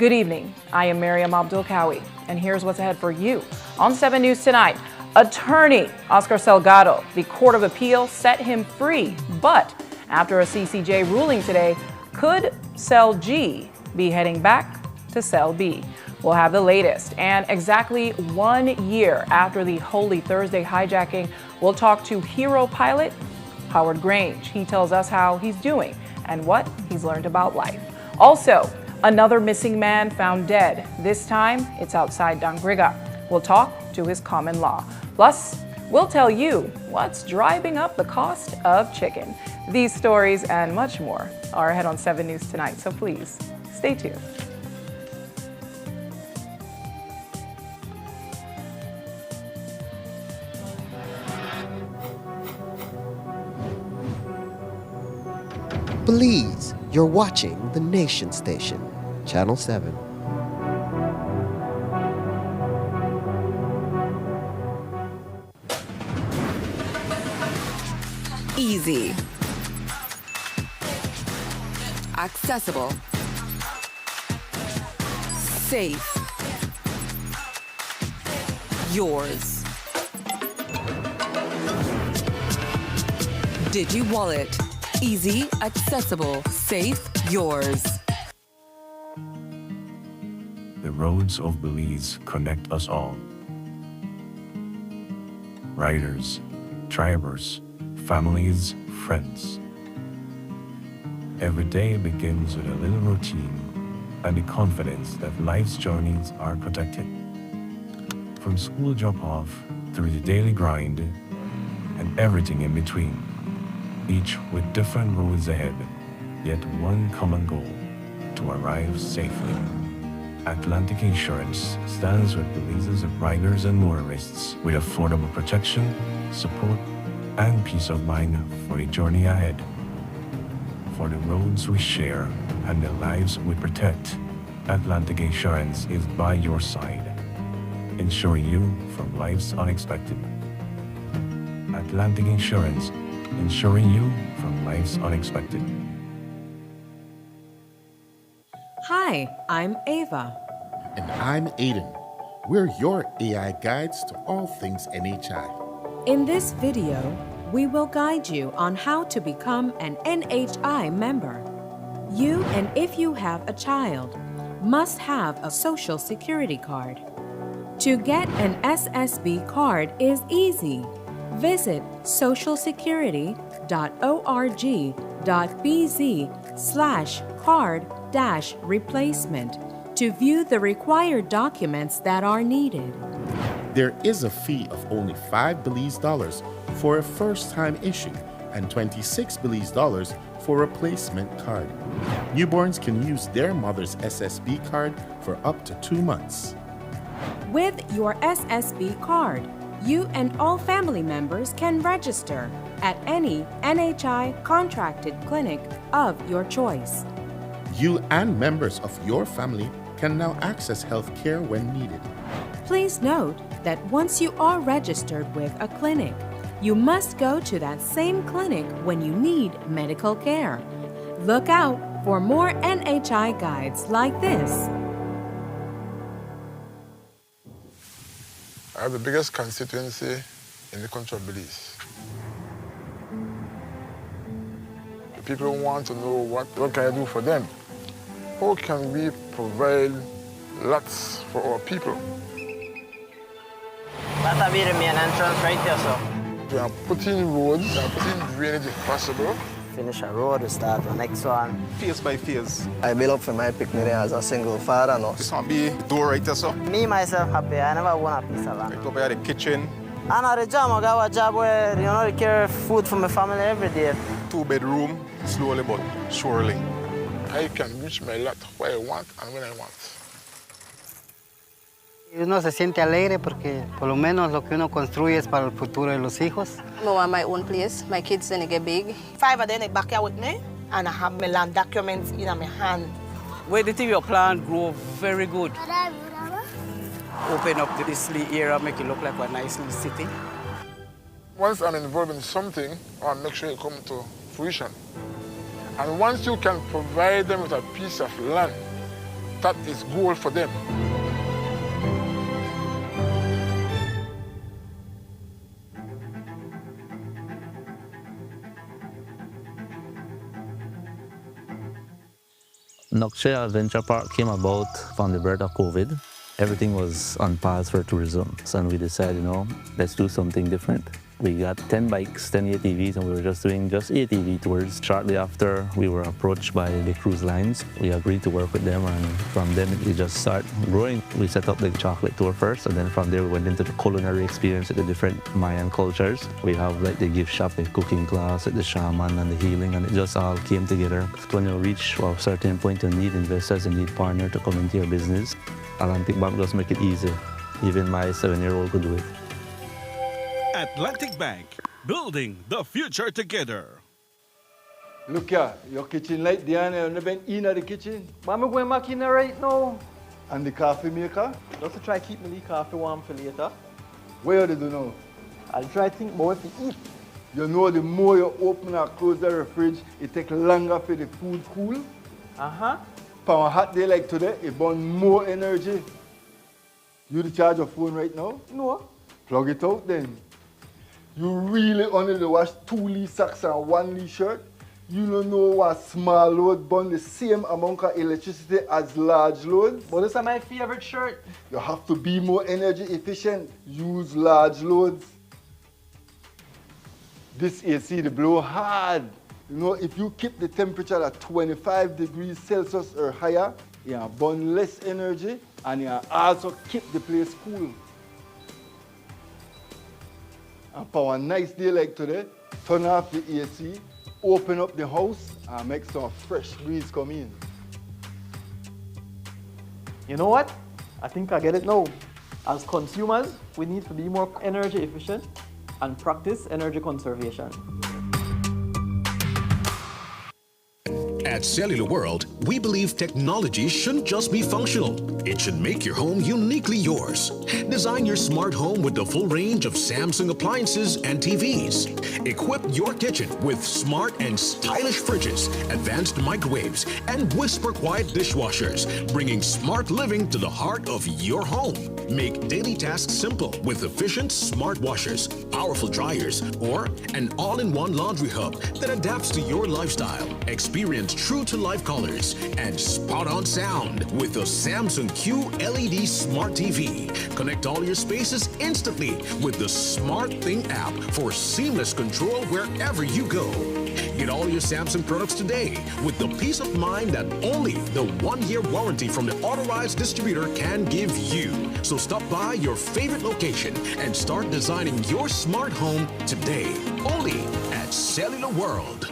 Good evening. I am Miriam Abdul-Kawi, and here's what's ahead for you on 7 News tonight. Attorney Oscar Salgado, the Court of Appeal set him free, but after a CCJ ruling today, could Cell G be heading back to Cell B? We'll have the latest. And exactly 1 year after the Holy Thursday hijacking, we'll talk to hero pilot Howard Grange. He tells us how he's doing and what he's learned about life. Also, another missing man found dead. This time, it's outside Dangriga. We'll talk to his common law. Plus, we'll tell you what's driving up the cost of chicken. These stories and much more are ahead on 7 News tonight, so please stay tuned. Please, you're watching the Nation Station, Channel 7. Easy. Accessible. Safe. Yours. DigiWallet. Easy, accessible, safe, yours. The roads of Belize connect us all. Riders, drivers, families, friends. Every day begins with a little routine and the confidence that life's journeys are protected. From school drop-off through the daily grind and everything in between. Each with different roads ahead, yet one common goal, to arrive safely. Atlantic Insurance stands with Belize's riders and motorists with affordable protection, support, and peace of mind for the journey ahead. For the roads we share and the lives we protect, Atlantic Insurance is by your side, ensuring you from life's unexpected. Atlantic Insurance, ensuring you from life's unexpected. Hi, I'm Ava. And I'm Aiden. We're your AI guides to all things NHI. In this video, we will guide you on how to become an NHI member. You, and if you have a child, must have a Social Security card. To get an SSB card is easy. Visit socialsecurity.org.bz/card-replacement to view the required documents that are needed. There is a fee of only $5 Belize for a first-time issue and $26 Belize for a replacement card. Newborns can use their mother's SSB card for up to 2 months. With your SSB card, you and all family members can register at any NHI contracted clinic of your choice. You and members of your family can now access health care when needed. Please note that once you are registered with a clinic, you must go to that same clinic when you need medical care. Look out for more NHI guides like this. I have the biggest constituency in the country of Belize. The people want to know what can I do for them? How can we provide lots for our people? That'll be the main entrance right there, sir. We are putting roads, we are putting drainage if possible. Finish a road, we start the next one. Phase by phase. I build up for my picnic as a single father now. This one be the door right there, sir. Me, myself, happy. I never want a piece of land. Right over here, the kitchen. I know the job, I got a job where, I care food for my family every day. 2-bedroom, slowly but surely. I can reach my lot where I want and when I want. Uno se siente alegre porque por lo menos lo que uno construye es para el futuro de los hijos. I want my own place. My kids then they get big. 5 of them in the backyard with me, and I have my land documents in my hand. Where the thing your plant grow very good. Open up this little area, make it look like a nice little city. Once I'm involved in something, I'll make sure it comes to fruition. And once you can provide them with a piece of land, that is goal for them. Nokche Adventure Park came about from the birth of COVID. Everything was on pause for tourism. So we decided, let's do something different. We got 10 bikes, 10 ATVs, and we were just doing ATV tours. Shortly after, we were approached by the cruise lines. We agreed to work with them, and from then it just started growing. We set up the chocolate tour first, and then from there we went into the culinary experience at the different Mayan cultures. We have like the gift shop, the cooking class, the shaman, and the healing, and it just all came together. When you reach a certain point, you need investors, you need partners to come into your business. Atlantic Bank just make it easy. Even my 7-year-old could do it. Atlantic Bank, building the future together. Look here, your kitchen light there, and you've been in the kitchen. Mama going back in there right now. And the coffee maker? Just to try to keep the coffee warm for later. Where did you know? I'll try to think more to eat. You know, the more you open or close the fridge, it takes longer for the food cool. Uh-huh. For a hot day like today, it burns more energy. You charge your phone right now? No. Plug it out then. You really only wash 2 Lee socks and 1 Lee shirt? You don't know what small load burn the same amount of electricity as large loads? But this is my favorite shirt. You have to be more energy efficient. Use large loads. This AC, they blow hard. You know, if you keep the temperature at 25 degrees Celsius or higher, you burn less energy and you also keep the place cool. And for a nice day like today, turn off the AC, open up the house, and make some fresh breeze come in. You know what? I think I get it now. As consumers, we need to be more energy efficient and practice energy conservation. At Cellular World, we believe technology shouldn't just be functional. It should make your home uniquely yours. Design your smart home with the full range of Samsung appliances and TVs. Equip your kitchen with smart and stylish fridges, advanced microwaves, and whisper-quiet dishwashers, bringing smart living to the heart of your home. Make daily tasks simple with efficient smart washers, powerful dryers, or an all-in-one laundry hub that adapts to your lifestyle. Experience true-to-life colors and spot-on sound with the Samsung Q LED Smart TV. Connect all your spaces instantly with the Smart Thing app for seamless control wherever you go. Get all your Samsung products today with the peace of mind that only the 1-year warranty from the authorized distributor can give you. So stop by your favorite location and start designing your smart home today. Only at Cellular World.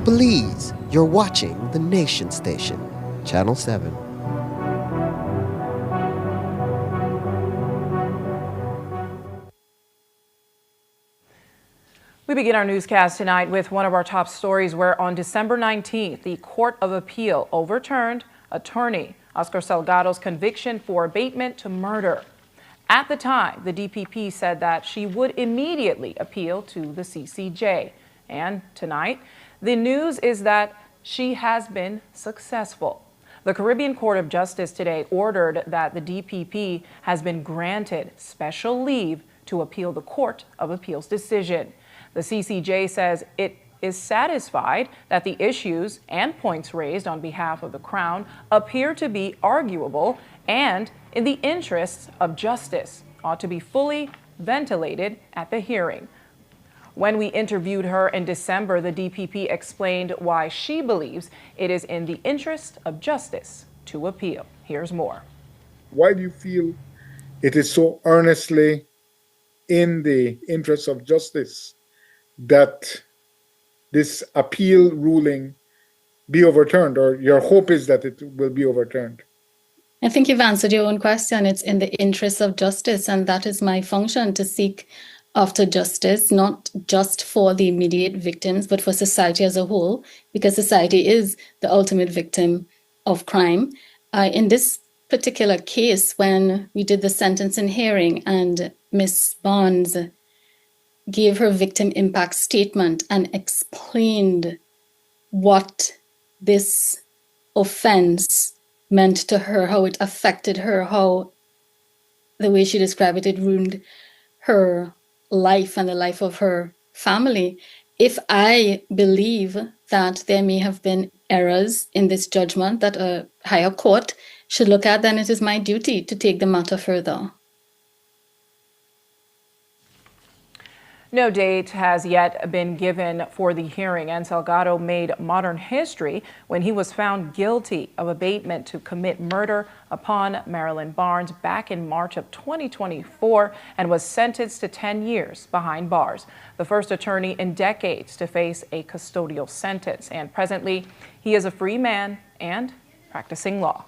Belize, you're watching the Nation Station, Channel 7. We begin our newscast tonight with one of our top stories where on December 19th, the Court of Appeal overturned attorney Oscar Salgado's conviction for abatement to murder. At the time, the DPP said that she would immediately appeal to the CCJ. And tonight, the news is that she has been successful. The Caribbean Court of Justice today ordered that the DPP has been granted special leave to appeal the Court of Appeal's decision. The CCJ says it is satisfied that the issues and points raised on behalf of the Crown appear to be arguable and in the interests of justice ought to be fully ventilated at the hearing. When we interviewed her in December, the DPP explained why she believes it is in the interest of justice to appeal. Here's more. Why do you feel it is so earnestly in the interest of justice that this appeal ruling be overturned, or your hope is that it will be overturned? I think you've answered your own question. It's in the interest of justice, and that is my function, to seek after justice, not just for the immediate victims, but for society as a whole, because society is the ultimate victim of crime. In this particular case, when we did the sentencing hearing and Ms. Barnes gave her victim impact statement and explained what this offense meant to her, how it affected her, how the way she described it, it ruined her life and the life of her family. If I believe that there may have been errors in this judgment that a higher court should look at, then it is my duty to take the matter further. No date has yet been given for the hearing, and Salgado made modern history when he was found guilty of abatement to commit murder upon Marilyn Barnes back in March of 2024 and was sentenced to 10 years behind bars, the first attorney in decades to face a custodial sentence. And presently, he is a free man and practicing law.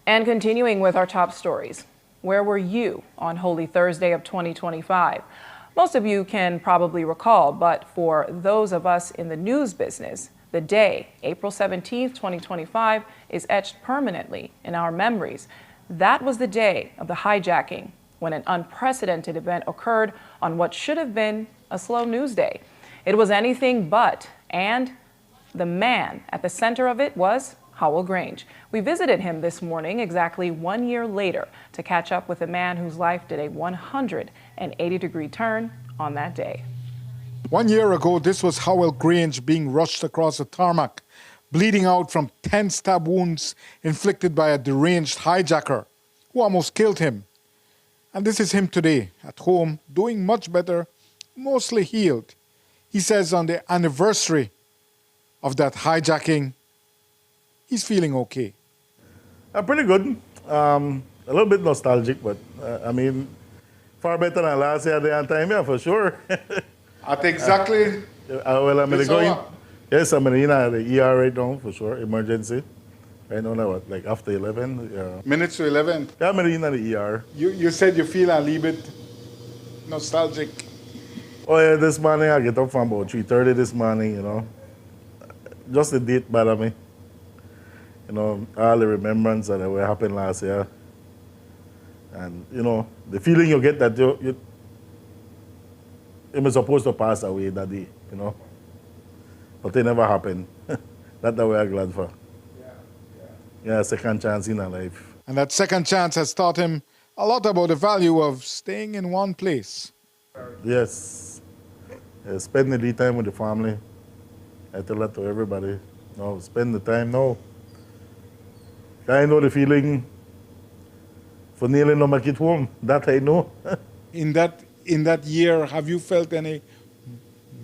And continuing with our top stories, where were you on Holy Thursday of 2025? Most of you can probably recall, but for those of us in the news business, the day, April 17th, 2025, is etched permanently in our memories. That was the day of the hijacking, when an unprecedented event occurred on what should have been a slow news day. It was anything but, and the man at the center of it was Howell Grange. We visited him this morning, exactly 1 year later, to catch up with a man whose life did a 180-degree turn on that day. 1 year ago, this was Howell Grange being rushed across the tarmac, bleeding out from 10 stab wounds inflicted by a deranged hijacker who almost killed him. And this is him today, at home, doing much better, mostly healed. He says on the anniversary of that hijacking, he's feeling okay. Pretty good. A little bit nostalgic, but I mean, far better than last year day and time, yeah, for sure. At exactly. Well, I'm going. Yes, I'm in the ER right now, for sure, emergency. I don't know what, like after 11. Yeah. Minutes to 11. Yeah, I'm in the ER. You said you feel a little bit nostalgic. Oh yeah, this morning I get up from about 3:30 this morning, you know. Just the date bothered me. You know, all the remembrance that were happened last year. And, you know, the feeling you get that you were supposed to pass away that day, you know. But it never happened. That's the way I'm glad for. Yeah, second chance in our life. And that second chance has taught him a lot about the value of staying in one place. Yes. Spending the time with the family. I tell that to everybody. No, spend the time now. I know the feeling for nearly not make it home. That I know. In that year, have you felt any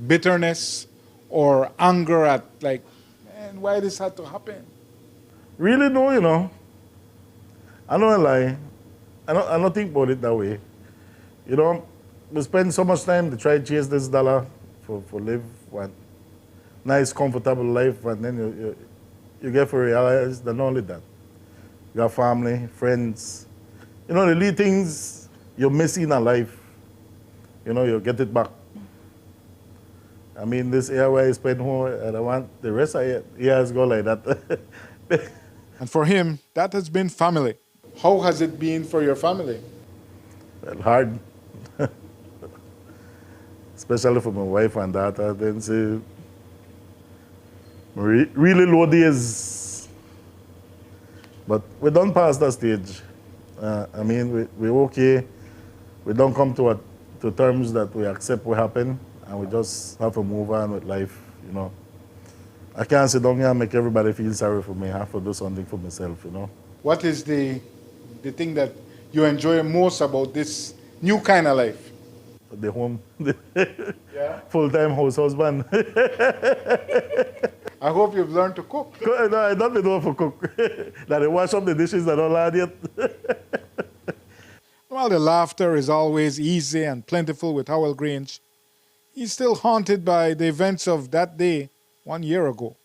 bitterness or anger at, like, man, why this had to happen? Really no, you know. I don't lie. I don't think about it that way. You know, we spend so much time to try to chase this dollar for live one nice, comfortable life, and then you get to realize that not only that. You got family, friends. You know, the little things you're missing in life, you know, you get it back. I mean, this year where I spent home, and I want the rest of the years go like that. And for him, that has been family. How has it been for your family? Well, hard. Especially for my wife and daughter. Then see, really low days. But we don't pass that stage. I mean, we're okay. We don't come to terms that we accept what happened, and we just have to move on with life, you know. I can't sit down here and make everybody feel sorry for me. I have to do something for myself, you know. What is the thing that you enjoy most about this new kind of life? The home. Yeah. Full-time house husband. I hope you've learned to cook. No, I don't know for cook. That I wash up the dishes and all that yet. While the laughter is always easy and plentiful with Howell Grange, he's still haunted by the events of that day 1 year ago.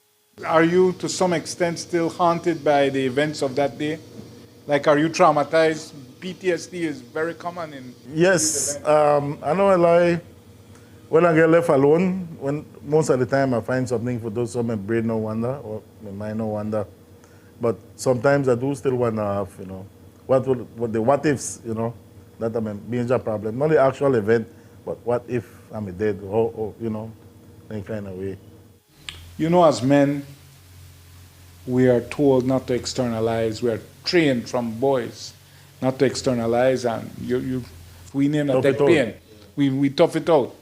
Are you, to some extent, still haunted by the events of that day? Like, are you traumatized? PTSD is very common in... Yes. I know I lie. When I get left alone, when most of the time I find something to do, so my brain no wonder, or my mind no wonder. But sometimes I do still wonder, you know, what the what ifs, you know, that are my major problem. Not the actual event, But what if I'm dead? Or you know, any kind of way. You know, as men, we are told not to externalize. We are trained from boys not to externalize, and we name a tech pain. We tough it out.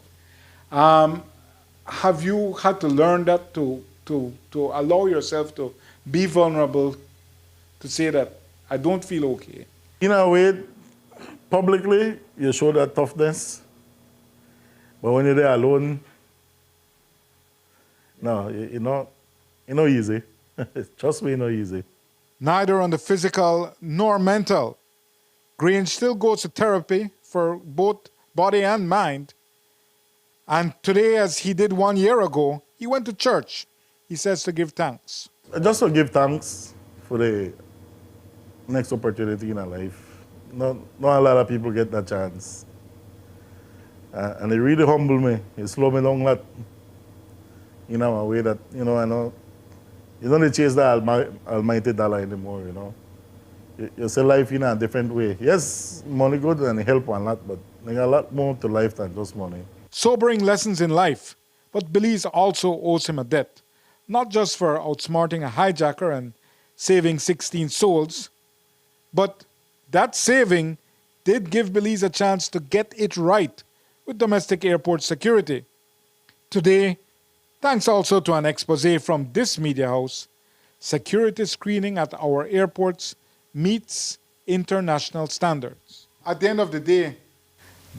Have you had to learn that to allow yourself to be vulnerable, to say that I don't feel okay? In a way, publicly, you show that toughness. But when you're there alone, no, you know easy. Trust me, not easy. Neither on the physical nor mental. Grange still goes to therapy for both body and mind. And today, as he did 1 year ago, he went to church. He says to give thanks. Just to give thanks for the next opportunity in our life. Not a lot of people get that chance. And it really humbled me. It slowed me down a lot. You know, a way that, I know, you don't chase the almighty dollar anymore, you know. You see life in a different way. Yes, money good and it help one lot, but there's a lot more to life than just money. Sobering lessons in life, but Belize also owes him a debt. Not just for outsmarting a hijacker and saving 16 souls, but that saving did give Belize a chance to get it right with domestic airport security. Today, thanks also to an expose from this media house, security screening at our airports meets international standards. At the end of the day,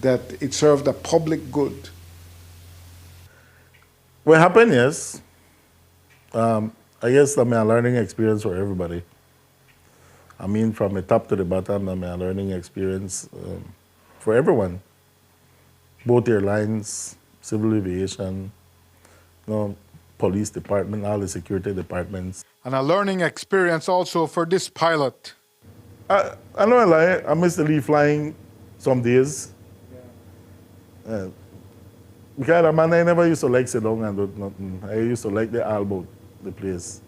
that it served a public good. What happened, yes. I guess that's a learning experience for everybody. I mean, from the top to the bottom, that's a learning experience for everyone. Both airlines, civil aviation, police department, all the security departments. And a learning experience also for this pilot. I know I lie. I miss the leave flying some days. Because I never used to like sit down and do nothing. I used to like the all about the place.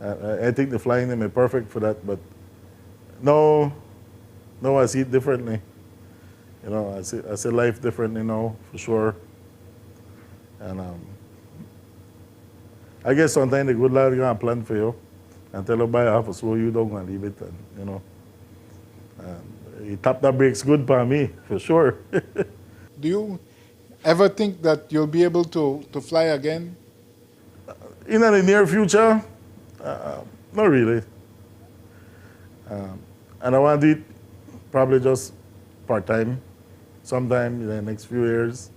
I think the flying them is perfect for that, but no, I see it differently. You know, I see life differently now, for sure. And I guess sometimes the good Lord gonna plan for you and tell you by half to slow you down and leave it, and you know. He tapped the brakes good for me, for sure. Do you ever think that you'll be able to fly again? In the near future, not really. And I want to do it probably just part-time, sometime in the next few years.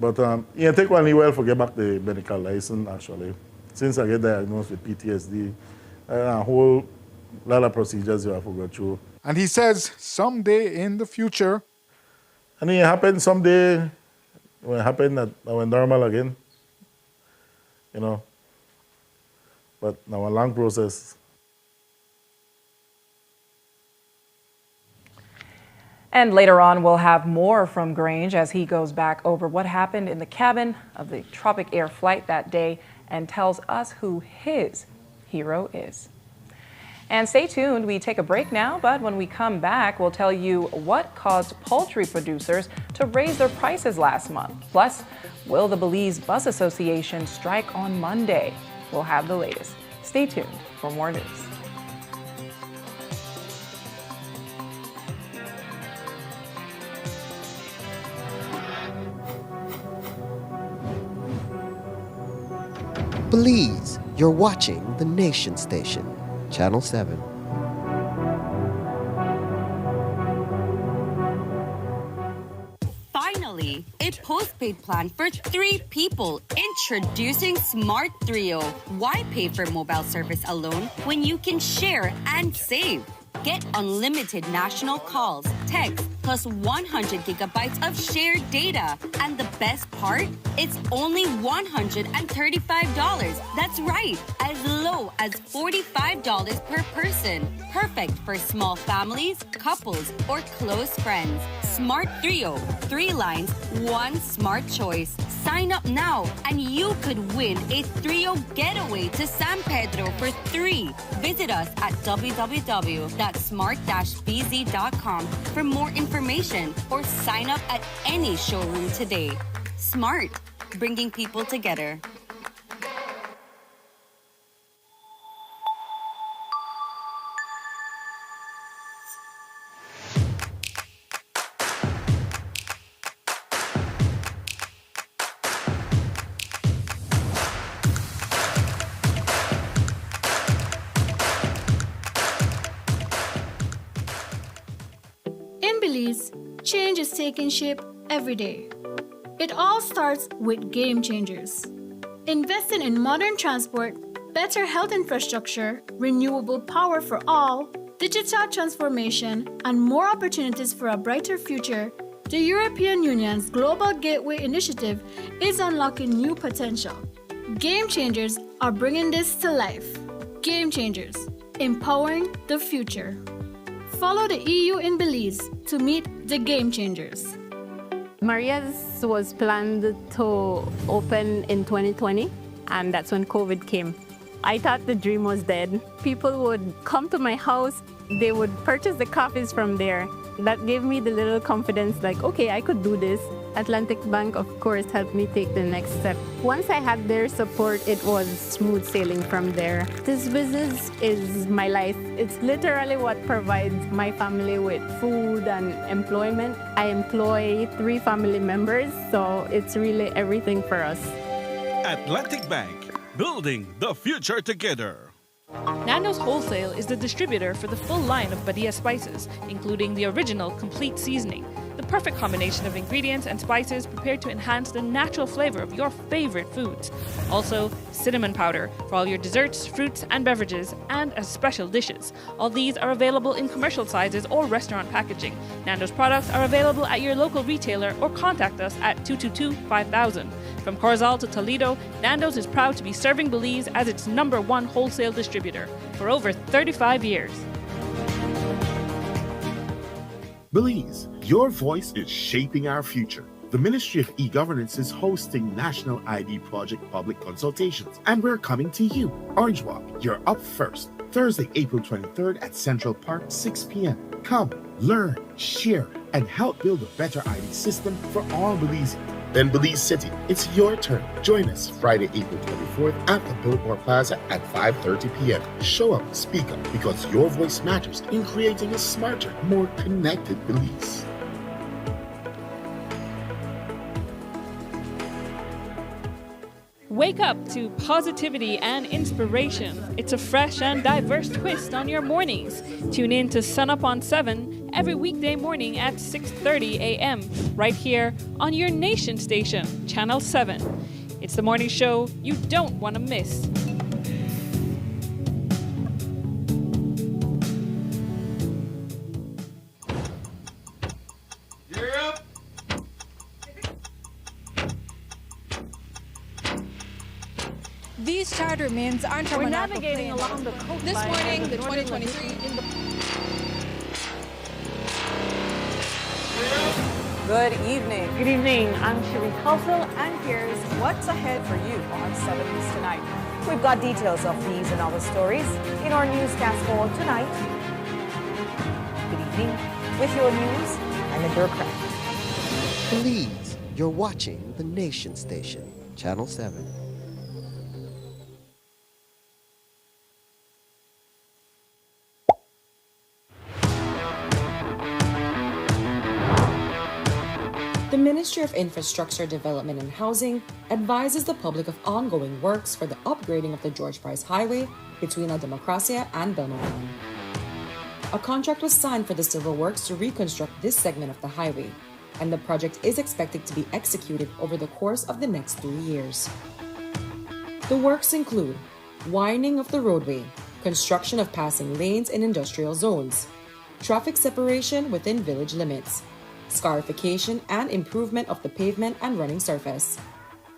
But it take one while to get back the medical license, actually. Since I get diagnosed with PTSD, a whole lot of procedures you have to go through. And he says someday in the future. And it happened someday, when it happened that I went normal again, you know. But now a long process. And later on, we'll have more from Grange as he goes back over what happened in the cabin of the Tropic Air flight that day and tells us who his hero is. And stay tuned, we take a break now, but when we come back, we'll tell you what caused poultry producers to raise their prices last month. Plus, will the Belize Bus Association strike on Monday? We'll have the latest. Stay tuned for more news. Belize, you're watching the Nation Station, Channel 7. Finally, a postpaid plan for 3 people. Introducing Smart Trio. Why pay for mobile service alone when you can share and save? Get unlimited national calls, texts, plus 100 gigabytes of shared data. And the best part? It's only $135. That's right, as low as $45 per person. Perfect for small families, couples, or close friends. Smart Trio. 3 lines, 1 smart choice. Sign up now and you could win a trio getaway to San Pedro for 3. Visit us at www.smart-bz.com for more information or sign up at any showroom today. Smart, bringing people together. In Belize, change is taking shape every day. It all starts with game changers. Investing in modern transport, better health infrastructure, renewable power for all, digital transformation, and more opportunities for a brighter future, the European Union's Global Gateway Initiative is unlocking new potential. Game changers are bringing this to life. Game changers, empowering the future. Follow the EU in Belize to meet the game changers. Maria's was planned to open in 2020, and that's when COVID came. I thought the dream was dead. People would come to my house, they would purchase the coffees from there. That gave me the little confidence, like, okay, I could do this. Atlantic Bank, of course, helped me take the next step. Once I had their support, it was smooth sailing from there. This business is my life. It's literally what provides my family with food and employment. I employ 3 family members, so it's really everything for us. Atlantic Bank, building the future together. Nando's Wholesale is the distributor for the full line of Badia spices, including the original complete seasoning, the perfect combination of ingredients and spices prepared to enhance the natural flavor of your favorite foods. Also, cinnamon powder for all your desserts, fruits, and beverages, and as special dishes. All these are available in commercial sizes or restaurant packaging. Nando's products are available at your local retailer or contact us at 222-5000. From Corozal to Toledo, Nando's is proud to be serving Belize as its #1 wholesale distributor for over 35 years. Belize, your voice is shaping our future. The Ministry of E-Governance is hosting National ID Project public consultations, and we're coming to you. Orange Walk, you're up first. Thursday, April 23rd at Central Park, 6 p.m. Come, learn, share, and help build a better ID system for all Belizeans. Then Belize City, it's your turn. Join us Friday, April 24th at the Biltmore Plaza at 5:30 p.m. Show up, speak up, because your voice matters in creating a smarter, more connected Belize. Wake up to positivity and inspiration. It's a fresh and diverse twist on your mornings. Tune in to Sun Up on 7 every weekday morning at 6:30 a.m. right here on your nation station, Channel 7. It's the morning show you don't want to miss. These charter means aren't We're navigating along the coastline. This morning, the 2023 in the... Good evening. Good evening. I'm Sheree Kelsel, and here's what's ahead for you on 7 News Tonight. We've got details of these and other stories in our newscast for tonight. Good evening. With your news, I'm Linda Craft. Please, you're watching the Nation Station, Channel 7. The Ministry of Infrastructure Development and Housing advises the public of ongoing works for the upgrading of the George Price Highway between La Democracia and Belmopan. A contract was signed for the civil works to reconstruct this segment of the highway, and the project is expected to be executed over the course of the next 3 years. The works include widening of the roadway, construction of passing lanes in industrial zones, traffic separation within village limits, scarification and improvement of the pavement and running surface,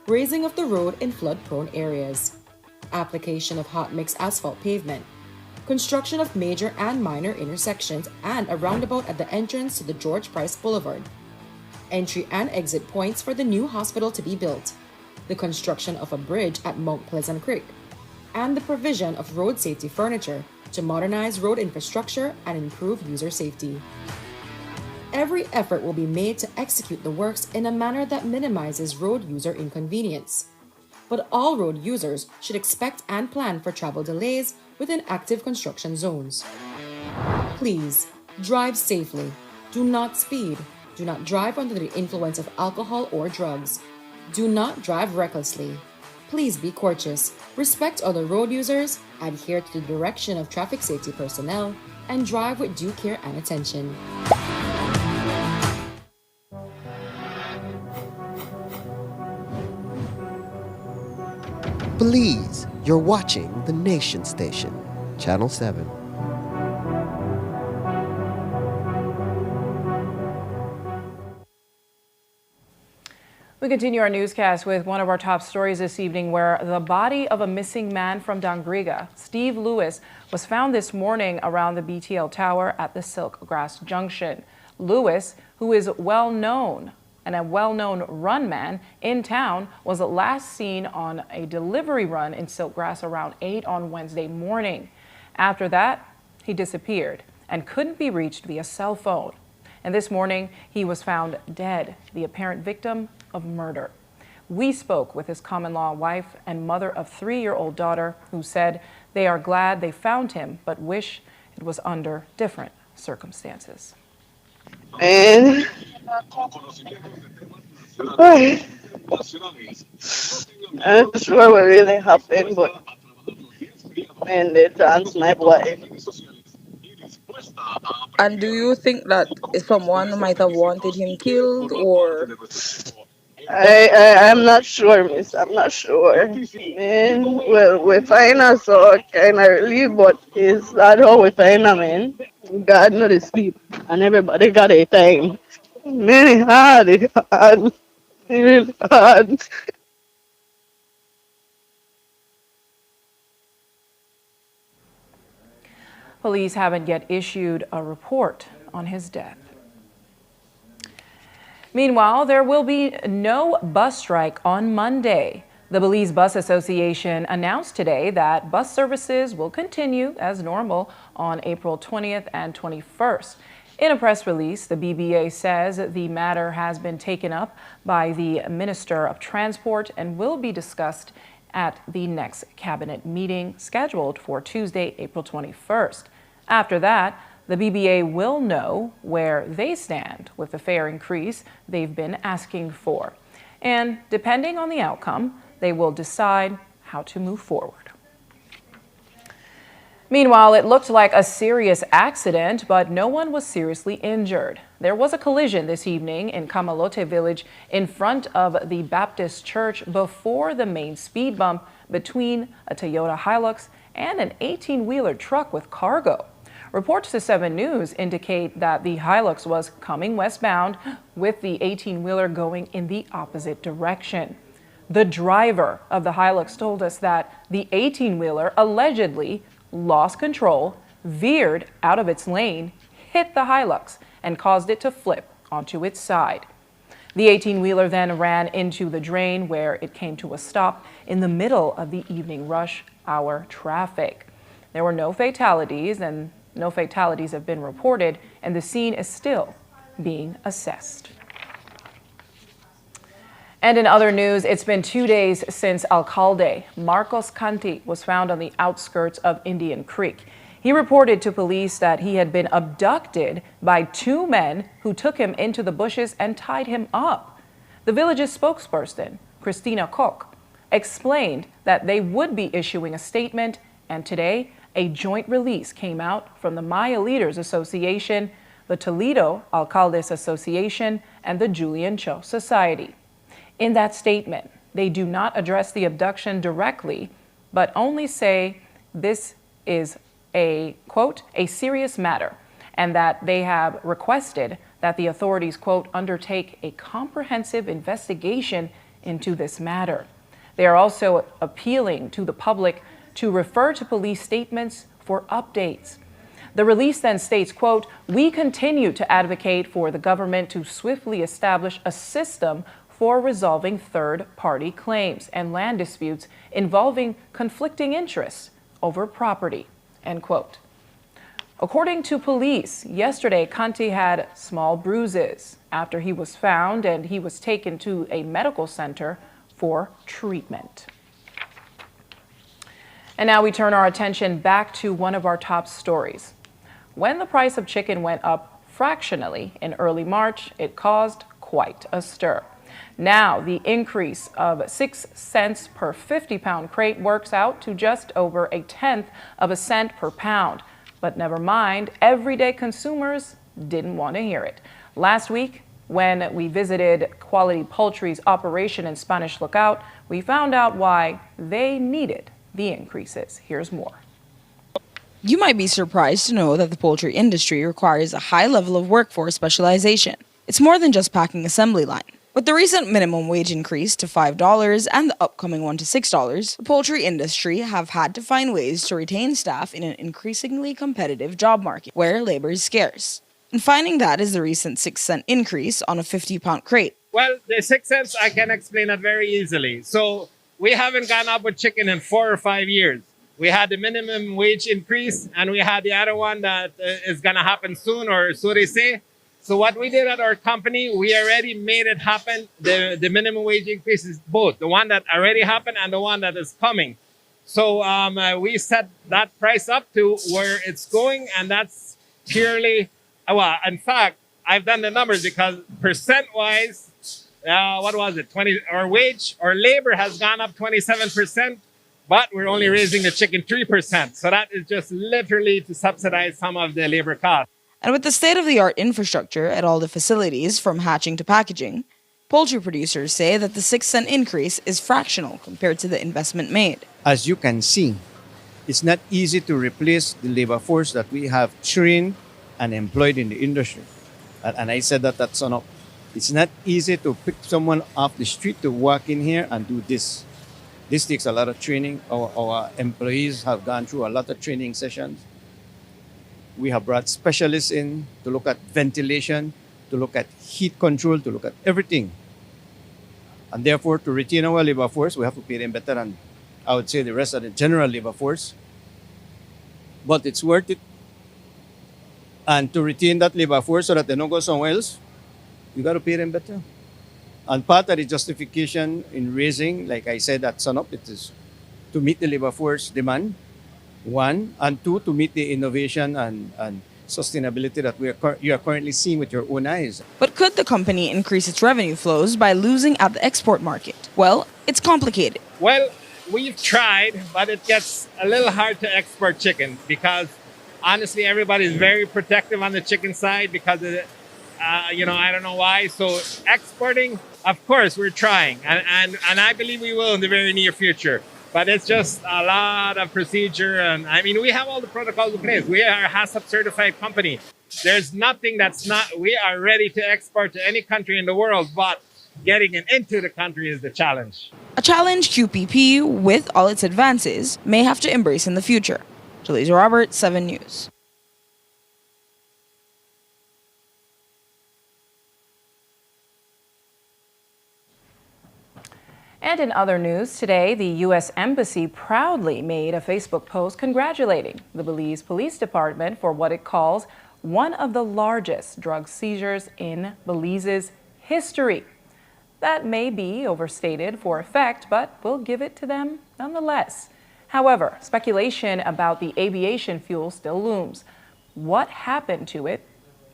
raising of the road in flood-prone areas, application of hot mix asphalt pavement, construction of major and minor intersections and a roundabout at the entrance to the George Price Boulevard, entry and exit points for the new hospital to be built, the construction of a bridge at Mount Pleasant Creek, and the provision of road safety furniture to modernize road infrastructure and improve user safety. Every effort will be made to execute the works in a manner that minimizes road user inconvenience. But all road users should expect and plan for travel delays within active construction zones. Please, drive safely. Do not speed. Do not drive under the influence of alcohol or drugs. Do not drive recklessly. Please be courteous, respect other road users, adhere to the direction of traffic safety personnel, and drive with due care and attention. Please, you're watching the Nation Station, Channel 7. We continue our newscast with one of our top stories this evening, where the body of a missing man from Dangriga, Steve Lewis, was found this morning around the BTL Tower at the Silkgrass Junction. Lewis, who is well-known and a well-known run man in town, was last seen on a delivery run in Silkgrass around 8 on Wednesday morning. After that, he disappeared and couldn't be reached via cell phone. And this morning, he was found dead, the apparent victim of murder. We spoke with his common-law wife and mother of 3-year-old daughter, who said they are glad they found him, but wish it was under different circumstances. And I'm not sure what really happened, but man, they trans my boy. And do you think that someone might have wanted him killed, or? I'm not sure, miss. I'm not sure. Man, well, we find us so kind of relieved, but it's not how we find them, man. God knows the sleep, and everybody got a time. Man, it's hard, it's really hard. Police haven't yet issued a report on his death. Meanwhile, there will be no bus strike on Monday. The Belize Bus Association announced today that bus services will continue as normal on April 20th and 21st. In a press release, the BBA says the matter has been taken up by the Minister of Transport and will be discussed at the next cabinet meeting scheduled for Tuesday, April 21st. After that, the BBA will know where they stand with the fare increase they've been asking for. And depending on the outcome, they will decide how to move forward. Meanwhile, it looked like a serious accident, but no one was seriously injured. There was a collision this evening in Kamalote Village in front of the Baptist Church before the main speed bump between a Toyota Hilux and an 18-wheeler truck with cargo. Reports to 7 News indicate that the Hilux was coming westbound with the 18-wheeler going in the opposite direction. The driver of the Hilux told us that the 18-wheeler allegedly lost control, veered out of its lane, hit the Hilux, and caused it to flip onto its side. The 18-wheeler then ran into the drain, where it came to a stop in the middle of the evening rush hour traffic. There were no fatalities, and no fatalities have been reported, and the scene is still being assessed. And in other news, it's been 2 days since Alcalde Marcos Canti was found on the outskirts of Indian Creek. He reported to police that he had been abducted by 2 men who took him into the bushes and tied him up. The village's spokesperson, Christina Koch, explained that they would be issuing a statement, and today a joint release came out from the Maya Leaders Association, the Toledo Alcaldes Association, and the Julian Cho Society. In that statement, they do not address the abduction directly, but only say this is a, quote, a serious matter, and that they have requested that the authorities, quote, undertake a comprehensive investigation into this matter. They are also appealing to the public to refer to police statements for updates. The release then states, quote, "We continue to advocate for the government to swiftly establish a system for resolving third-party claims and land disputes involving conflicting interests over property," end quote. According to police, yesterday, Kanti had small bruises after he was found and he was taken to a medical center for treatment. And now we turn our attention back to one of our top stories. When the price of chicken went up fractionally in early March, it caused quite a stir. Now, the increase of 6 cents per 50-pound crate works out to just over 1/10 of a cent per pound. But never mind, everyday consumers didn't want to hear it. Last week, when we visited Quality Poultry's operation in Spanish Lookout, we found out why they needed the increases. Here's more. You might be surprised to know that the poultry industry requires a high level of workforce specialization. It's more than just packing assembly line. With the recent minimum wage increase to $5 and the upcoming one to $6, the poultry industry have had to find ways to retain staff in an increasingly competitive job market where labor is scarce. And finding that is the recent 6-cent increase on a 50-pound crate. Well, the 6 cents, I can explain that very easily. So we haven't gone up with chicken in 4 or 5 years. We had the minimum wage increase, and we had the other one that is going to happen soon, or so they say. So what we did at our company, we already made it happen. The minimum wage increase is both, the one that already happened and the one that is coming. So we set that price up to where it's going, and that's purely, well, in fact, I've done the numbers because percent-wise, what was it, our wage, our labor has gone up 27%, but we're only raising the chicken 3%. So that is just literally to subsidize some of the labor costs. And with the state-of-the-art infrastructure at all the facilities, from hatching to packaging, poultry producers say that the 6-cent increase is fractional compared to the investment made. As you can see, it's not easy to replace the labor force that we have trained and employed in the industry. And I said that at Sunup. It's not easy to pick someone off the street to walk in here and do this. This takes a lot of training. Our employees have gone through a lot of training sessions. We have brought specialists in to look at ventilation, to look at heat control, to look at everything. And therefore, to retain our labor force, we have to pay them better than, I would say, the rest of the general labor force. But it's worth it. And to retain that labor force so that they don't go somewhere else, you got to pay them better. And part of the justification in raising, like I said at Sunup, it is to meet the labor force demand, one, and two, to meet the innovation and sustainability that you are currently seeing with your own eyes. But could the company increase its revenue flows by losing at the export market? Well, it's complicated. Well, we've tried, but it gets a little hard to export chicken because honestly, everybody's very protective on the chicken side because of I don't know why. So exporting, of course, we're trying, and I believe we will in the very near future. But it's just a lot of procedure, and I mean, we have all the protocols in place. We are a HACCP certified company. There's nothing that's not. We are ready to export to any country in the world, but getting it into the country is the challenge. A challenge QPP, with all its advances, may have to embrace in the future. Jaleesa Roberts, 7 News. And in other news, today, the U.S. Embassy proudly made a Facebook post congratulating the Belize Police Department for what it calls one of the largest drug seizures in Belize's history. That may be overstated for effect, but we'll give it to them nonetheless. However, speculation about the aviation fuel still looms. What happened to it,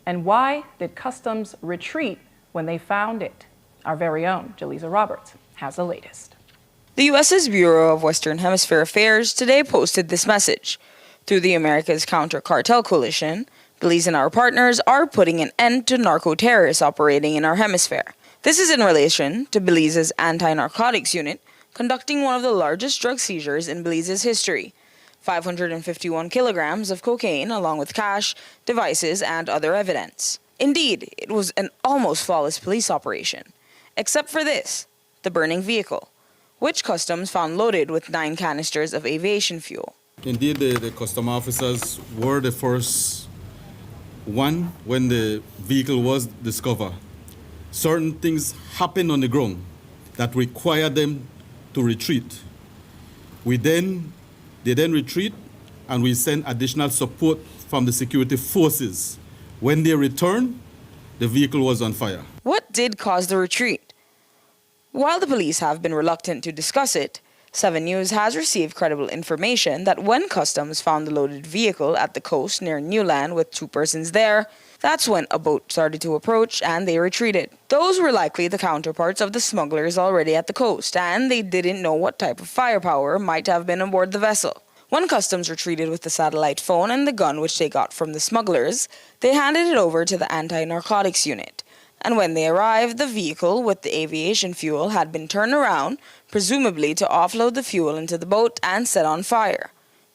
and why did Customs retreat when they found it? Our very own Jaleesa Roberts has the latest. The U.S.'s Bureau of Western Hemisphere Affairs today posted this message. Through the America's Counter-Cartel Coalition, Belize and our partners are putting an end to narco-terrorists operating in our hemisphere. This is in relation to Belize's anti-narcotics unit conducting one of the largest drug seizures in Belize's history. 551 kilograms of cocaine along with cash, devices, and other evidence. Indeed, it was an almost flawless police operation. Except for this, the burning vehicle, which Customs found loaded with 9 canisters of aviation fuel. Indeed, the custom officers were the first one when the vehicle was discovered. Certain things happened on the ground that required them to retreat. They then retreat, and we send additional support from the security forces. When they returned, the vehicle was on fire. What did cause the retreat? While the police have been reluctant to discuss it, 7 News has received credible information that when Customs found the loaded vehicle at the coast near Newland with 2 persons there, that's when a boat started to approach and they retreated. Those were likely the counterparts of the smugglers already at the coast, and they didn't know what type of firepower might have been aboard the vessel. When Customs retreated with the satellite phone and the gun which they got from the smugglers, they handed it over to the anti-narcotics unit. And when they arrived, the vehicle with the aviation fuel had been turned around, presumably to offload the fuel into the boat and set on fire.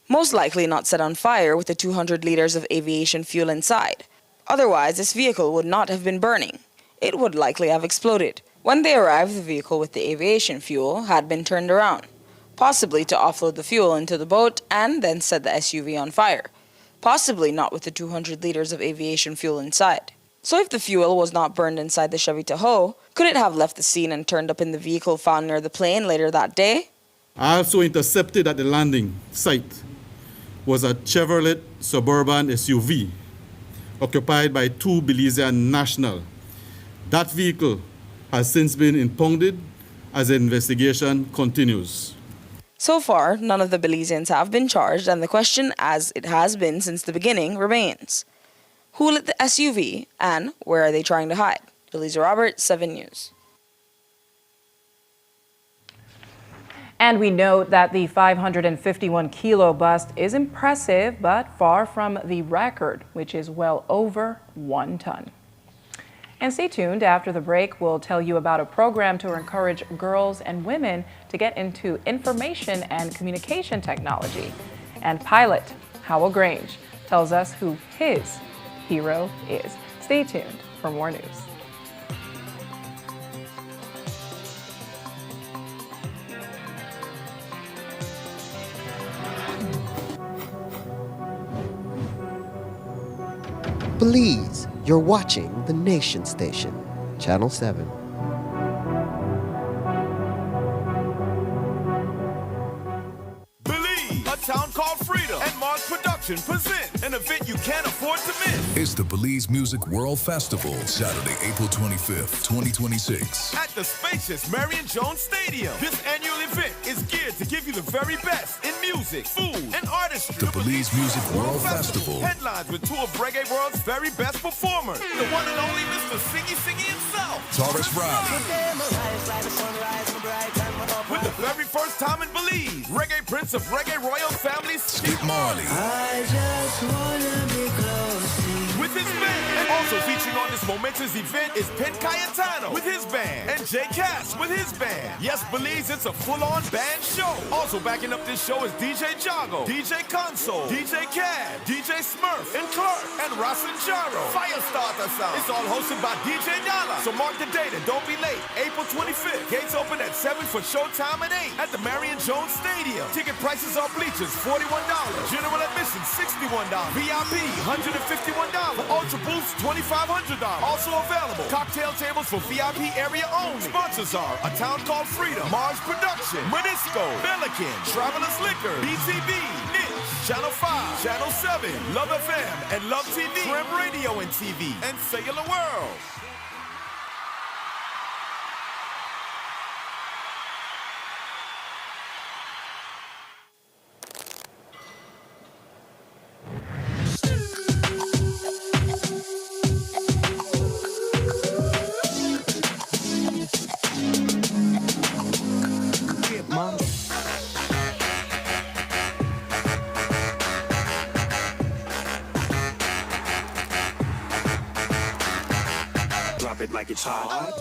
Most likely not set on fire with the 200 liters of aviation fuel inside. Otherwise, this vehicle would not have been burning. It would likely have exploded. When they arrived, the vehicle with the aviation fuel had been turned around, possibly to offload the fuel into the boat and then set the SUV on fire, possibly not with the 200 liters of aviation fuel inside. So if the fuel was not burned inside the Chevy Tahoe, could it have left the scene and turned up in the vehicle found near the plane later that day? Also intercepted at the landing site was a Chevrolet Suburban SUV occupied by 2 Belizean nationals. That vehicle has since been impounded as the investigation continues. So far, none of the Belizeans have been charged, and the question, as it has been since the beginning, remains. Who lit the SUV, and where are they trying to hide? Elisa Roberts, 7 News. And we note that the 551-kilo bust is impressive, but far from the record, which is well over 1 ton. And stay tuned. After the break, we'll tell you about a program to encourage girls and women to get into information and communication technology. And pilot Howell Grange tells us who his hero is. Stay tuned for more news. Belize, you're watching the Nation Station, Channel 7. Belize, a town called Freedom and Mars Production present an event you can't afford to miss. It's the Belize Music World Festival, Saturday, April 25th, 2026. At the spacious Marion Jones Stadium. This annual event is geared to give you the very best in music, food, and artistry. The Belize Music World Festival. Headlines with 2 of Reggae World's very best performers. The one and only Mr. Singy himself. Taurus Riley. With the very first time in Belize, Reggae Prince of Reggae Royal Family, Skip Marley. I just wanna be close to you. With his band. And also featuring on this momentous event is Pen Cayetano with his band. And Jay Cass with his band. Yes, Belize, it's a full-on band show. Also backing up this show is DJ Jago, DJ Console, DJ Cad, DJ Smurf, and Clark, and Rasan Jaro. Firestarter Sound. It's all hosted by DJ Dollar. So mark the date and don't be late. April 25th. Gates open at 7 for showtime at 8 at the Marion Jones Stadium. Ticket prices are bleachers, $41. General admission, $61. VIP, $151. Ultra Boost, $2,500. Also available. Cocktail tables for VIP area only. Sponsors are A Town Called Freedom, Mars Production, Monisco, Pelican, Travelers Liquor, BTB, Niche, Channel 5, Channel 7, Love FM, and Love TV, Trim Radio and TV, and Cellular World. Drop it like it's hot.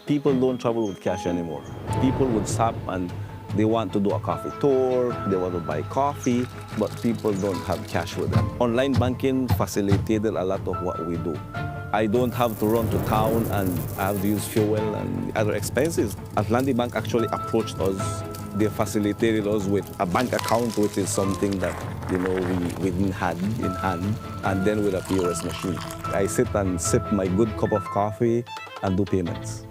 People don't travel with cash anymore. People would stop and They want to do a coffee tour, they want to buy coffee, but people don't have cash with them. Online banking facilitated a lot of what we do. I don't have to run to town and I have to use fuel and other expenses. Atlantic Bank actually approached us. They facilitated us with a bank account, which is something that we didn't have in hand, and then with a POS machine. I sit and sip my good cup of coffee and do payments.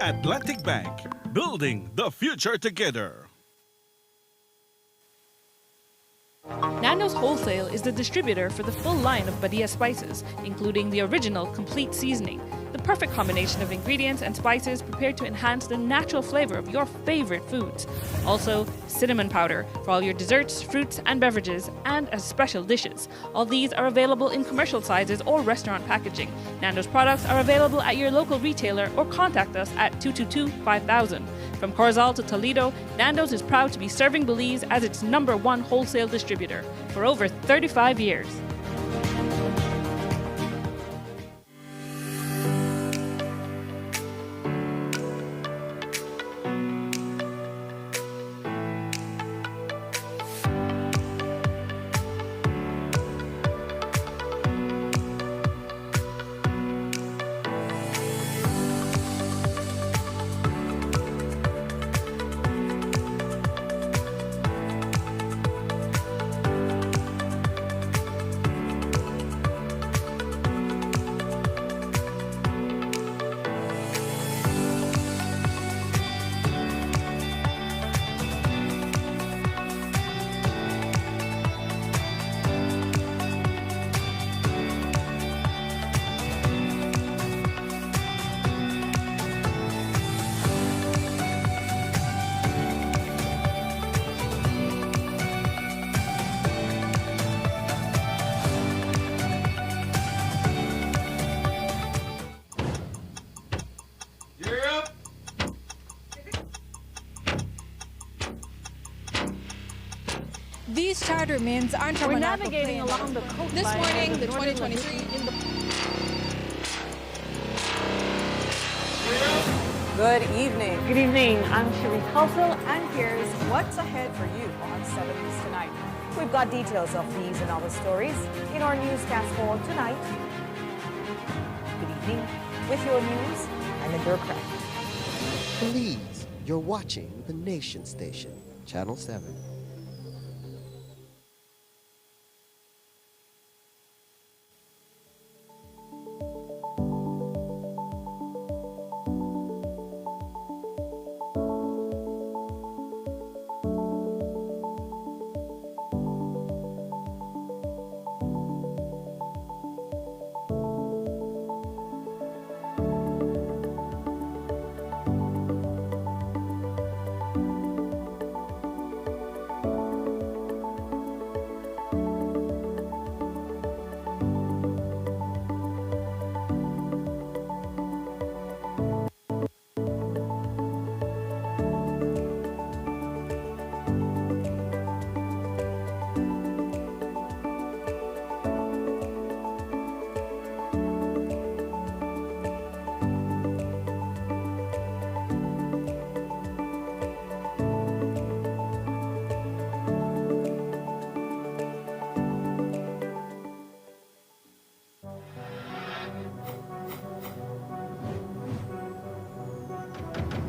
Atlantic Bank, building the future together. Nando's Wholesale is the distributor for the full line of Badia spices, including the original complete seasoning, the perfect combination of ingredients and spices prepared to enhance the natural flavor of your favorite foods. Also, cinnamon powder for all your desserts, fruits, and beverages, and as special dishes. All these are available in commercial sizes or restaurant packaging. Nando's products are available at your local retailer or contact us at 222-5000. From Corozal to Toledo, Nando's is proud to be serving Belize as its #1 wholesale distributor for over 35 years. These charter means aren't We're navigating along the coast. This morning, the 2023 in the... Good evening. Good evening. I'm Shireen Halsell, And here's what's ahead for you on 7 News Tonight. We've got details of these and other stories in our newscast for tonight. Good evening. With your news, I'm Linda Craft. Please, you're watching the Nation Station, Channel 7.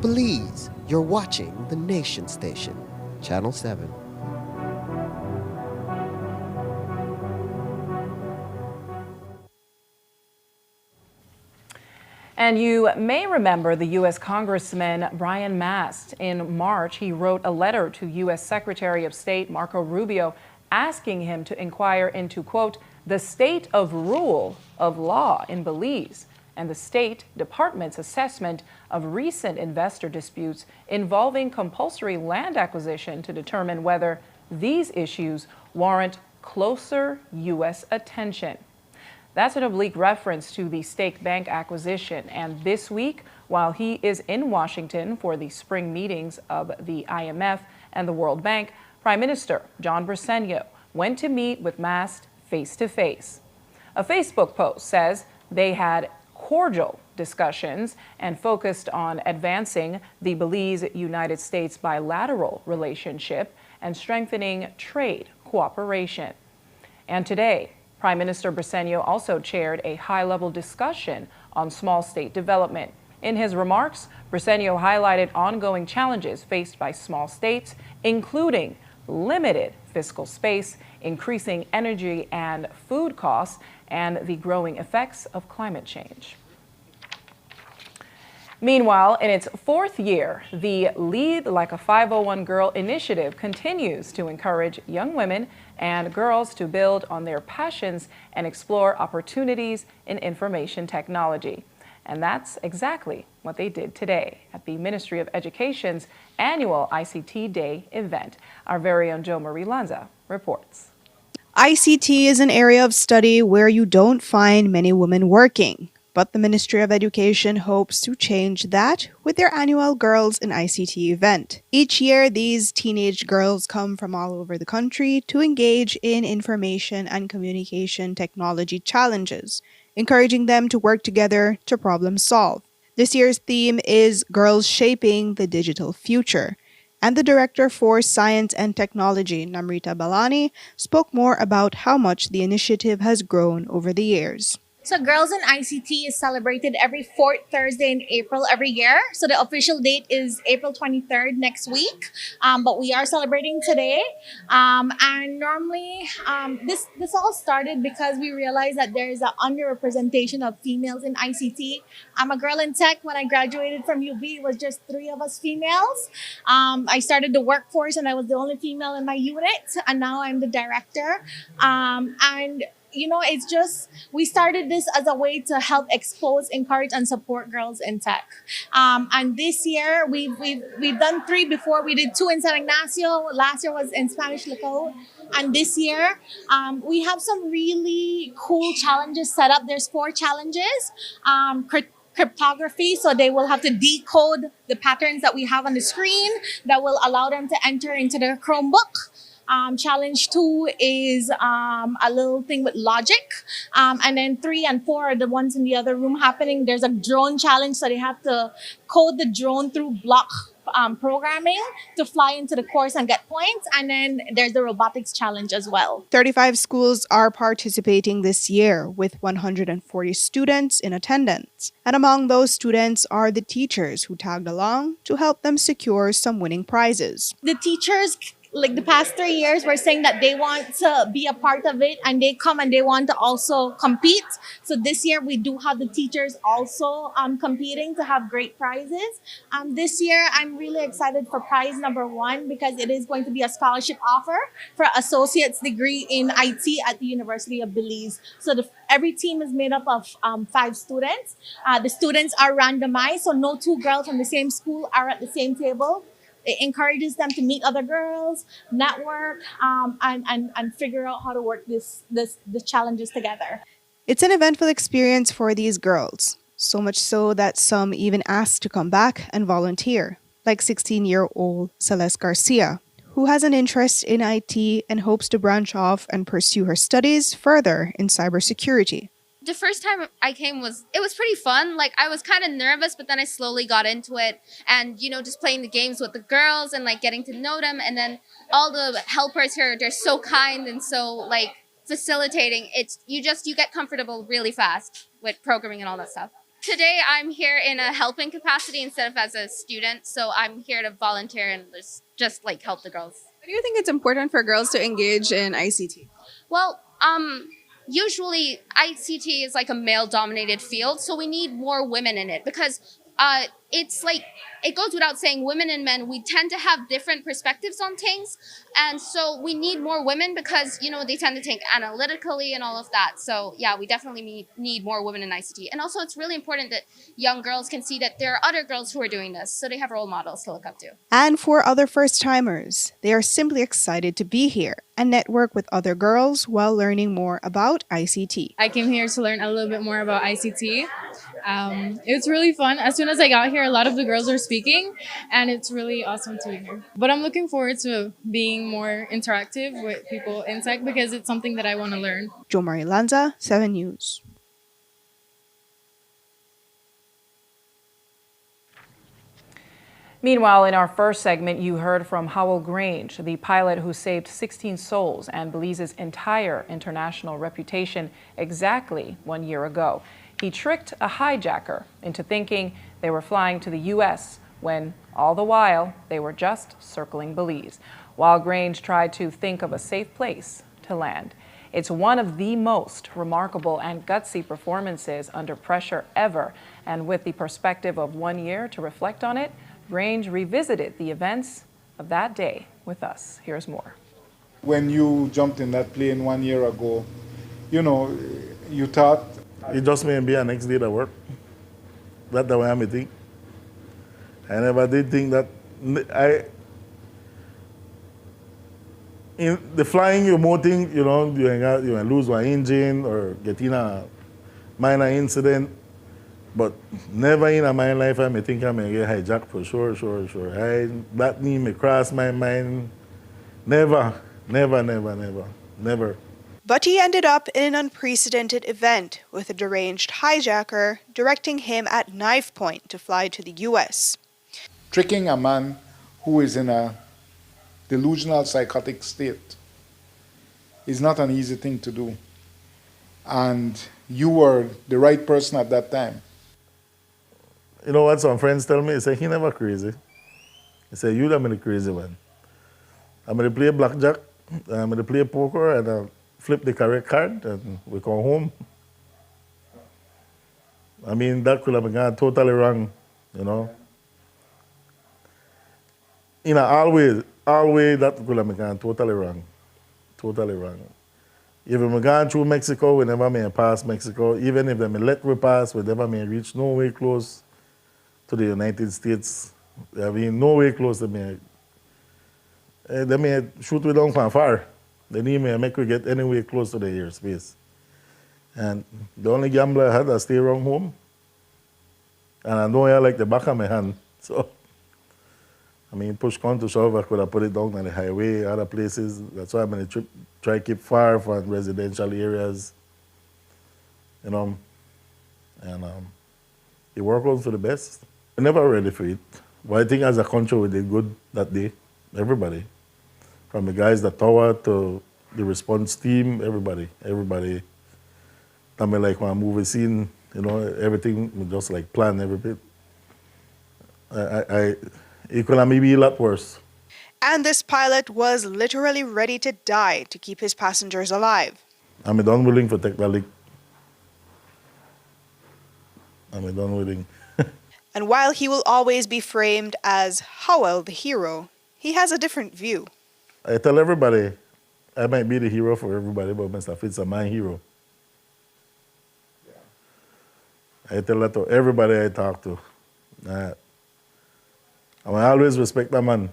Please, you're watching the Nation Station, Channel 7. And you may remember the U.S. Congressman Brian Mast. In March, he wrote a letter to U.S. Secretary of State Marco Rubio asking him to inquire into, quote, the state of rule of law in Belize and the State Department's assessment of recent investor disputes involving compulsory land acquisition to determine whether these issues warrant closer U.S. attention. That's an oblique reference to the Stake Bank acquisition. And this week, while he is in Washington for the spring meetings of the IMF and the World Bank, Prime Minister John Briceño went to meet with Mast face-to-face. A Facebook post says they had cordial discussions and focused on advancing the Belize-United States bilateral relationship and strengthening trade cooperation. And today, Prime Minister Briceño also chaired a high-level discussion on small state development. In his remarks, Briceño highlighted ongoing challenges faced by small states, including limited fiscal space, increasing energy and food costs, and the growing effects of climate change. Meanwhile, in its fourth year, the Lead Like a 501 Girl initiative continues to encourage young women and girls to build on their passions and explore opportunities in information technology. And that's exactly what they did today at the Ministry of Education's annual ICT Day event. Our very own Jo Marie Lanza reports. ICT is an area of study where you don't find many women working, but the Ministry of Education hopes to change that with their annual Girls in ICT event. Each year, these teenage girls come from all over the country to engage in information and communication technology challenges, encouraging them to work together to problem solve. This year's theme is Girls Shaping the Digital Future, and the Director for Science and Technology, Namrita Balani, spoke more about how much the initiative has grown over the years. So Girls in ICT is celebrated every fourth Thursday in April every year. So the official date is April 23rd next week. But we are celebrating today. And normally this all started because we realized that there is an underrepresentation of females in ICT. I'm a girl in tech. When I graduated from UB, it was just 3 of us females. I started the workforce and I was the only female in my unit. And now I'm the director. And you know, it's just, we started this as a way to help expose, encourage, and support girls in tech. And this year, we've done 3 before. We did 2 in San Ignacio. Last year was in Spanish Licode. And this year, we have some really cool challenges set up. There's 4 challenges. Cryptography, so they will have to decode the patterns that we have on the screen that will allow them to enter into their Chromebook. Challenge 2 is a little thing with logic. And then 3 and 4 are the ones in the other room happening. There's a drone challenge, so they have to code the drone through block programming to fly into the course and get points. And then there's the robotics challenge as well. 35 schools are participating this year with 140 students in attendance. And among those students are the teachers who tagged along to help them secure some winning prizes. The teachers, like the past 3 years, were saying that they want to be a part of it and they come and they want to also compete. So this year we do have the teachers also competing to have great prizes. This year I'm really excited for prize number 1 because it is going to be a scholarship offer for associate's degree in IT at the University of Belize. So every team is made up of 5 students. The students are randomized, so no 2 girls from the same school are at the same table. It encourages them to meet other girls, network, and figure out how to work the challenges together. It's an eventful experience for these girls, so much so that some even asked to come back and volunteer, like 16-year-old Celeste Garcia, who has an interest in IT and hopes to branch off and pursue her studies further in cybersecurity. The first time I came it was pretty fun. Like, I was kind of nervous, but then I slowly got into it, and just playing the games with the girls and like getting to know them, and then all the helpers here, they're so kind and so like facilitating. You get comfortable really fast with programming and all that stuff. Today I'm here in a helping capacity instead of as a student, so I'm here to volunteer and just like help the girls. Why do you think it's important for girls to engage in ICT? Well, usually ICT is like a male-dominated field, so we need more women in it because it's like, it goes without saying, women and men, we tend to have different perspectives on things. And so we need more women because, they tend to think analytically and all of that. So yeah, we definitely need more women in ICT. And also it's really important that young girls can see that there are other girls who are doing this, so they have role models to look up to. And for other first-timers, they are simply excited to be here and network with other girls while learning more about ICT. I came here to learn a little bit more about ICT. It's really fun. As soon as I got here, a lot of the girls are speaking, and it's really awesome to be here. But I'm looking forward to being more interactive with people in tech because it's something that I want to learn. Jo Marie Lanza, 7 News. Meanwhile, in our first segment, you heard from Howell Grange, the pilot who saved 16 souls and Belize's entire international reputation exactly 1 year ago. He tricked a hijacker into thinking they were flying to the U.S. when, all the while, they were just circling Belize, while Grange tried to think of a safe place to land. It's one of the most remarkable and gutsy performances under pressure ever, and with the perspective of 1 year to reflect on it, Grange revisited the events of that day with us. Here's more. When you jumped in that plane 1 year ago, you know, you thought it just may be a next day to work. That's the way I think. I never did think that in the flying, you more think, you know, you may lose one engine or get in a minor incident. But never in my life I may think I may get hijacked for sure. That name may cross my mind. Never. But he ended up in an unprecedented event with a deranged hijacker directing him at knife point to fly to the U.S. Tricking a man who is in a delusional psychotic state is not an easy thing to do. And you were the right person at that time. You know what some friends tell me? They say, he never crazy. They say, you the crazy one. I'm going to play blackjack, I'm going to play poker, and I'll flip the correct card, and we come home. I mean, that could have gone totally wrong, you know. In all way, that could have gone totally wrong. If we gone through Mexico, we never may pass Mexico. Even if they may let we pass, we never may reach no way close to the United States. I mean, no way close. They may shoot we down from far. They may make we get anywhere close to the airspace. And the only gambler I had, I stay around home. And I know I like the back of my hand. So, I mean, push come to shove, I could have put it down on the highway, other places. That's why I'm going to try to keep far from residential areas. You know, and it worked out for the best. We're never ready for it. But I think as a country we did good that day. Everybody. From the guys that tower to the response team, everybody. I mean, like when a movie scene, you know, everything we just like plan every bit. It could have maybe a lot worse. And this pilot was literally ready to die to keep his passengers alive. I'm unwilling to take the leak. I'm unwilling. And while he will always be framed as Howell the hero, he has a different view. I tell everybody, I might be the hero for everybody, but Mr. Fitz is my hero. Yeah. I tell that to everybody I talk to. I always respect that man.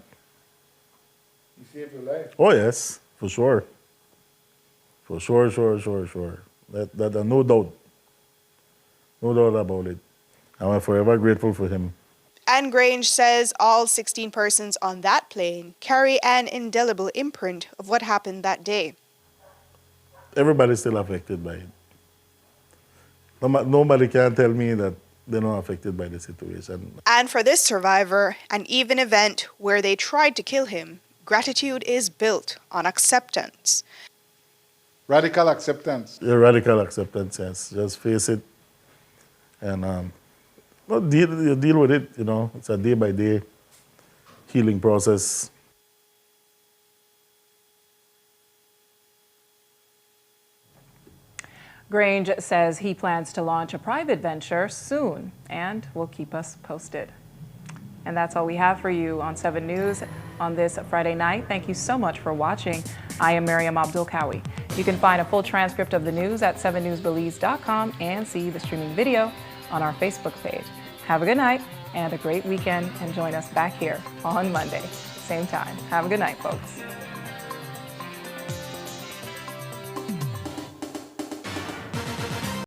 He saved your life? Oh, yes, for sure. For sure. That no doubt. No doubt about it. I'm forever grateful for him. And Grange says all 16 persons on that plane carry an indelible imprint of what happened that day. Everybody's still affected by it. Nobody can tell me that they're not affected by the situation. And for this survivor, an even event where they tried to kill him, gratitude is built on acceptance. Radical acceptance. Yeah, radical acceptance, yes. Just face it and deal with it, you know. It's a day-by-day healing process. Grange says he plans to launch a private venture soon and will keep us posted. And that's all we have for you on 7 News on this Friday night. Thank you so much for watching. I am Miriam Abdul-Kawi. You can find a full transcript of the news at 7newsbelize.com and see the streaming video on our Facebook page. Have a good night and a great weekend, and join us back here on Monday, same time. Have a good night, folks.